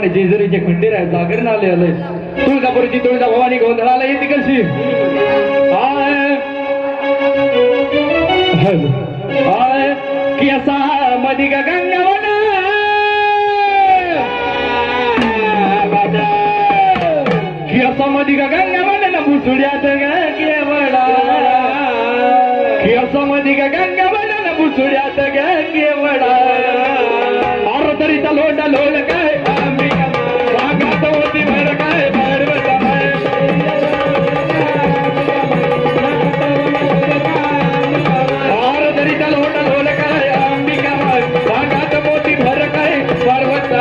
त्याप्रमाणे जेजुरीचे खंडेर आहे जागरण आले आले तुळजापूरची तुळजा भवानी गोंधळाला येते कशी की असा मधी गंगावन की असा मधी गंगावन न बुसुड्यात केवळा की असा मधी गंगावन न बुसुड्यात केवळा तरीचा लोटा लोल काय सांगात होती भर काय तरीचा लोटा लोल काय अंबिका सांगात मोती भर काय पर्वत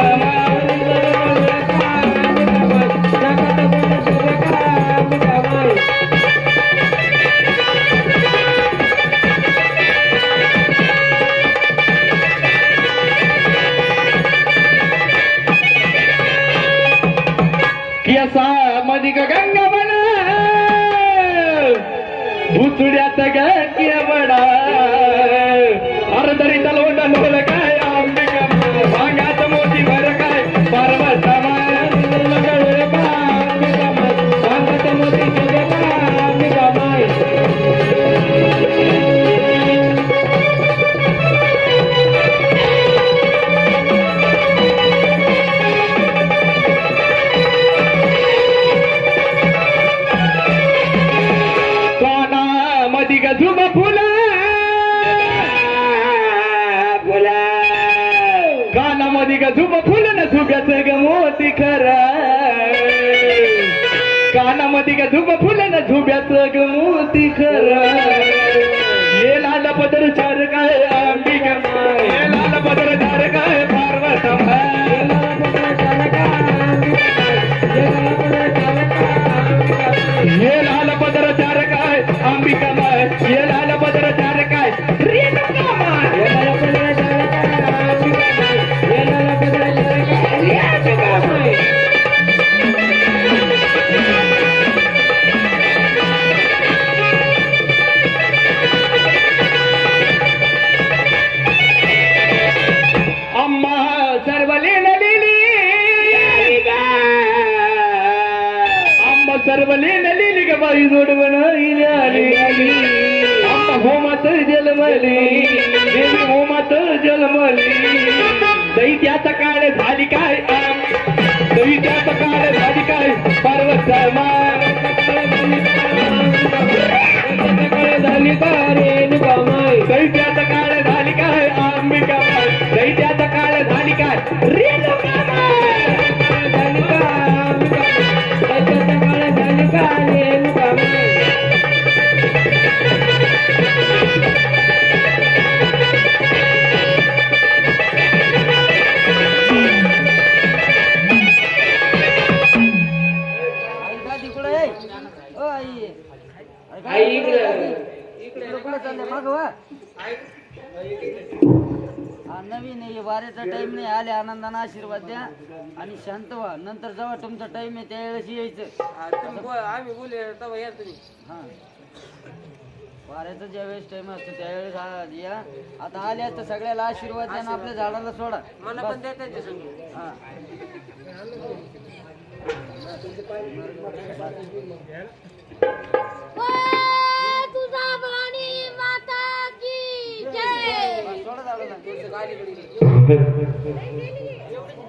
मधिक गंगा बना भुसुड्यात केवडा अर्धरीचा लोटा लोल काय अंबिका भागात मोती भर काय पर्वत झुब फुल न झुब्याच ग मोती खरा कानामध्ये ग झुब फुल न झुब्याच ग मोती खरा ये लाल पदर चार काय अंबिका ये लाल पदर चार काय पार्वत ये लाल पदर चार काय अंबिका माय ये लाल पदर चार काय सर्वले नली ग बाई जोडवण होमात जलमली देवी होमात जलमली दैत्याचा काळ झाली काय दैत्याचा काळ झाली काय पर्वत झाली काय दैत्याचा काळ झाली काय अंबिका दैत्याचा काळ झाली काय नवीन वाऱ्याचा टाइम नाही आले आनंदाने आशीर्वाद द्या आणि शांत व्हा नंतर जेव्हा तुमचा टाइम आहे त्यावेळेस यायचं आम्ही बोलले तेव्हा या तुम्ही हा वाऱ्याचा ज्यावेळेस टाइम असतो त्यावेळेस या आता आले तर सगळ्याला आशीर्वाद द्या आणि आपल्या झाडाला सोडा मला पण द्या त्यांच्या संग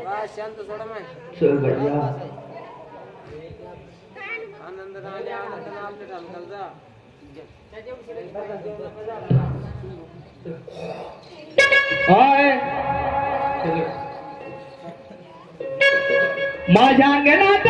हा शांत सोडा माय आनंद आले आनंद आपल्या ढालकाल जा माझ्या अंगणात